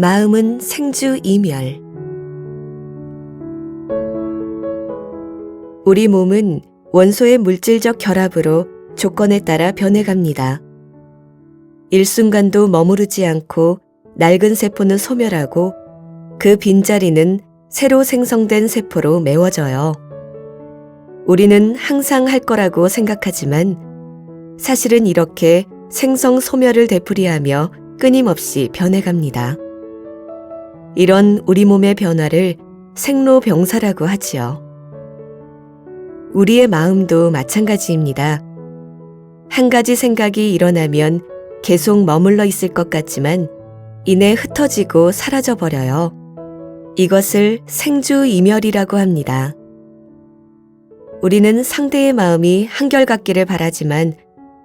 마음은 생주이멸. 우리 몸은 원소의 물질적 결합으로 조건에 따라 변해갑니다. 일순간도 머무르지 않고 낡은 세포는 소멸하고 그 빈자리는 새로 생성된 세포로 메워져요. 우리는 항상 할 거라고 생각하지만 사실은 이렇게 생성 소멸을 되풀이하며 끊임없이 변해갑니다. 이런 우리 몸의 변화를 생로병사라고 하지요. 우리의 마음도 마찬가지입니다. 한 가지 생각이 일어나면 계속 머물러 있을 것 같지만 이내 흩어지고 사라져버려요. 이것을 생주이멸이라고 합니다. 우리는 상대의 마음이 한결같기를 바라지만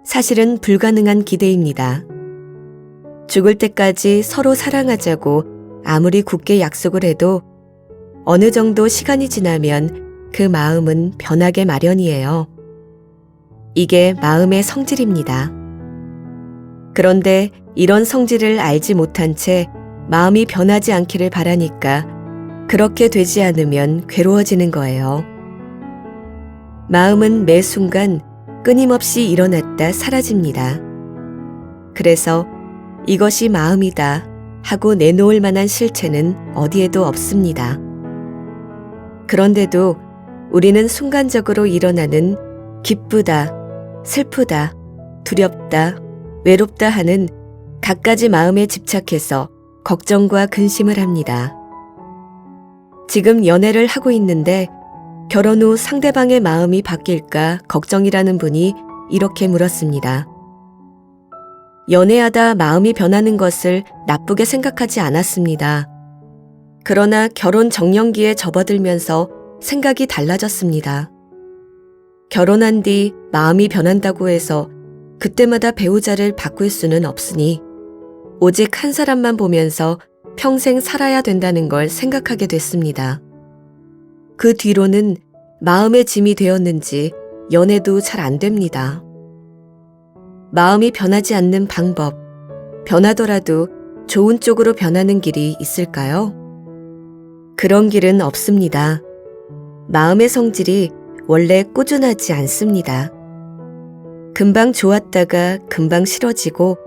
사실은 불가능한 기대입니다. 죽을 때까지 서로 사랑하자고 아무리 굳게 약속을 해도 어느 정도 시간이 지나면 그 마음은 변하게 마련이에요. 이게 마음의 성질입니다. 그런데 이런 성질을 알지 못한 채 마음이 변하지 않기를 바라니까 그렇게 되지 않으면 괴로워지는 거예요. 마음은 매 순간 끊임없이 일어났다 사라집니다. 그래서 이것이 마음이다 하고 내놓을 만한 실체는 어디에도 없습니다. 그런데도 우리는 순간적으로 일어나는 기쁘다, 슬프다, 두렵다, 외롭다 하는 갖가지 마음에 집착해서 걱정과 근심을 합니다. 지금 연애를 하고 있는데 결혼 후 상대방의 마음이 바뀔까 걱정이라는 분이 이렇게 물었습니다. 연애하다 마음이 변하는 것을 나쁘게 생각하지 않았습니다. 그러나 결혼 정년기에 접어들면서 생각이 달라졌습니다. 결혼한 뒤 마음이 변한다고 해서 그때마다 배우자를 바꿀 수는 없으니 오직 한 사람만 보면서 평생 살아야 된다는 걸 생각하게 됐습니다. 그 뒤로는 마음의 짐이 되었는지 연애도 잘 안 됩니다. 마음이 변하지 않는 방법, 변하더라도 좋은 쪽으로 변하는 길이 있을까요? 그런 길은 없습니다. 마음의 성질이 원래 꾸준하지 않습니다. 금방 좋았다가 금방 싫어지고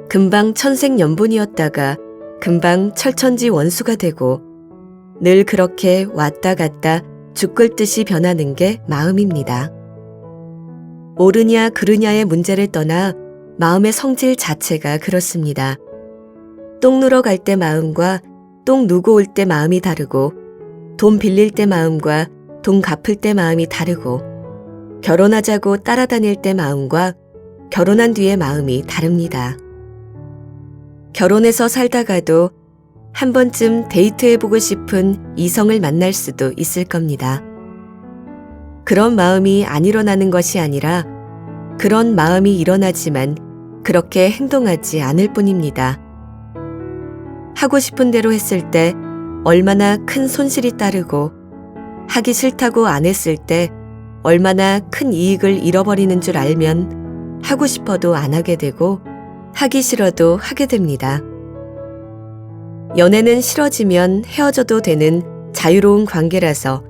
금방 천생연분이었다가 금방 철천지 원수가 되고 늘 그렇게 왔다 갔다 죽을 듯이 변하는 게 마음입니다. 옳으냐 그르냐의 문제를 떠나 마음의 성질 자체가 그렇습니다. 똥 누러 갈 때 마음과 똥 누고 올 때 마음이 다르고 돈 빌릴 때 마음과 돈 갚을 때 마음이 다르고 결혼하자고 따라다닐 때 마음과 결혼한 뒤의 마음이 다릅니다. 결혼해서 살다가도 한 번쯤 데이트해보고 싶은 이성을 만날 수도 있을 겁니다. 그런 마음이 안 일어나는 것이 아니라 그런 마음이 일어나지만 그렇게 행동하지 않을 뿐입니다. 하고 싶은 대로 했을 때 얼마나 큰 손실이 따르고 하기 싫다고 안 했을 때 얼마나 큰 이익을 잃어버리는 줄 알면 하고 싶어도 안 하게 되고 하기 싫어도 하게 됩니다. 연애는 싫어지면 헤어져도 되는 자유로운 관계라서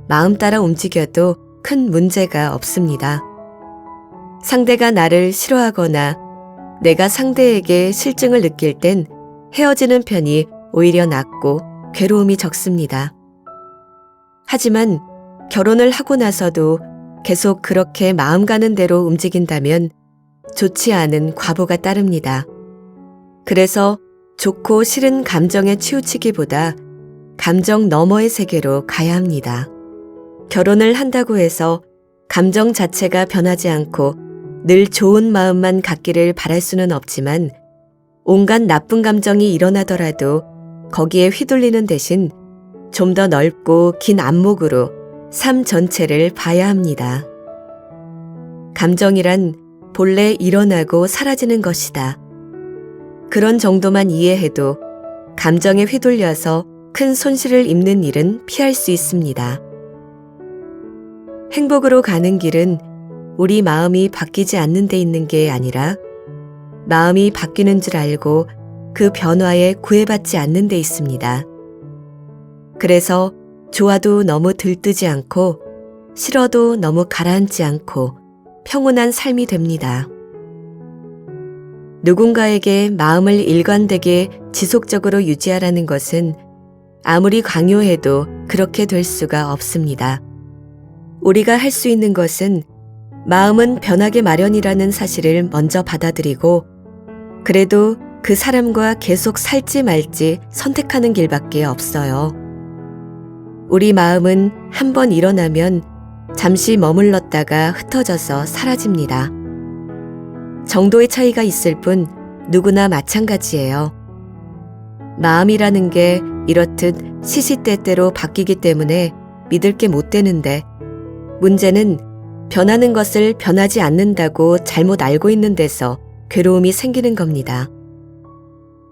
마음 따라 움직여도 큰 문제가 없습니다. 상대가 나를 싫어하거나 내가 상대에게 실증을 느낄 땐 헤어지는 편이 오히려 낫고 괴로움이 적습니다. 하지만 결혼을 하고 나서도 계속 그렇게 마음 가는 대로 움직인다면 좋지 않은 과보가 따릅니다. 그래서 좋고 싫은 감정에 치우치기보다 감정 너머의 세계로 가야 합니다. 결혼을 한다고 해서 감정 자체가 변하지 않고 늘 좋은 마음만 갖기를 바랄 수는 없지만 온갖 나쁜 감정이 일어나더라도 거기에 휘둘리는 대신 좀 더 넓고 긴 안목으로 삶 전체를 봐야 합니다. 감정이란 본래 일어나고 사라지는 것이다. 그런 정도만 이해해도 감정에 휘둘려서 큰 손실을 입는 일은 피할 수 있습니다. 행복으로 가는 길은 우리 마음이 바뀌지 않는 데 있는 게 아니라 마음이 바뀌는 줄 알고 그 변화에 구애받지 않는 데 있습니다. 그래서 좋아도 너무 들뜨지 않고 싫어도 너무 가라앉지 않고 평온한 삶이 됩니다. 누군가에게 마음을 일관되게 지속적으로 유지하라는 것은 아무리 강요해도 그렇게 될 수가 없습니다. 우리가 할 수 있는 것은 마음은 변하게 마련이라는 사실을 먼저 받아들이고 그래도 그 사람과 계속 살지 말지 선택하는 길밖에 없어요. 우리 마음은 한번 일어나면 잠시 머물렀다가 흩어져서 사라집니다. 정도의 차이가 있을 뿐 누구나 마찬가지예요. 마음이라는 게 이렇듯 시시때때로 바뀌기 때문에 믿을 게 못 되는데 문제는 변하는 것을 변하지 않는다고 잘못 알고 있는 데서 괴로움이 생기는 겁니다.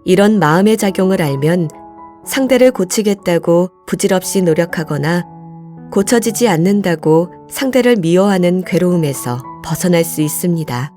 이런 마음의 작용을 알면 상대를 고치겠다고 부질없이 노력하거나 고쳐지지 않는다고 상대를 미워하는 괴로움에서 벗어날 수 있습니다.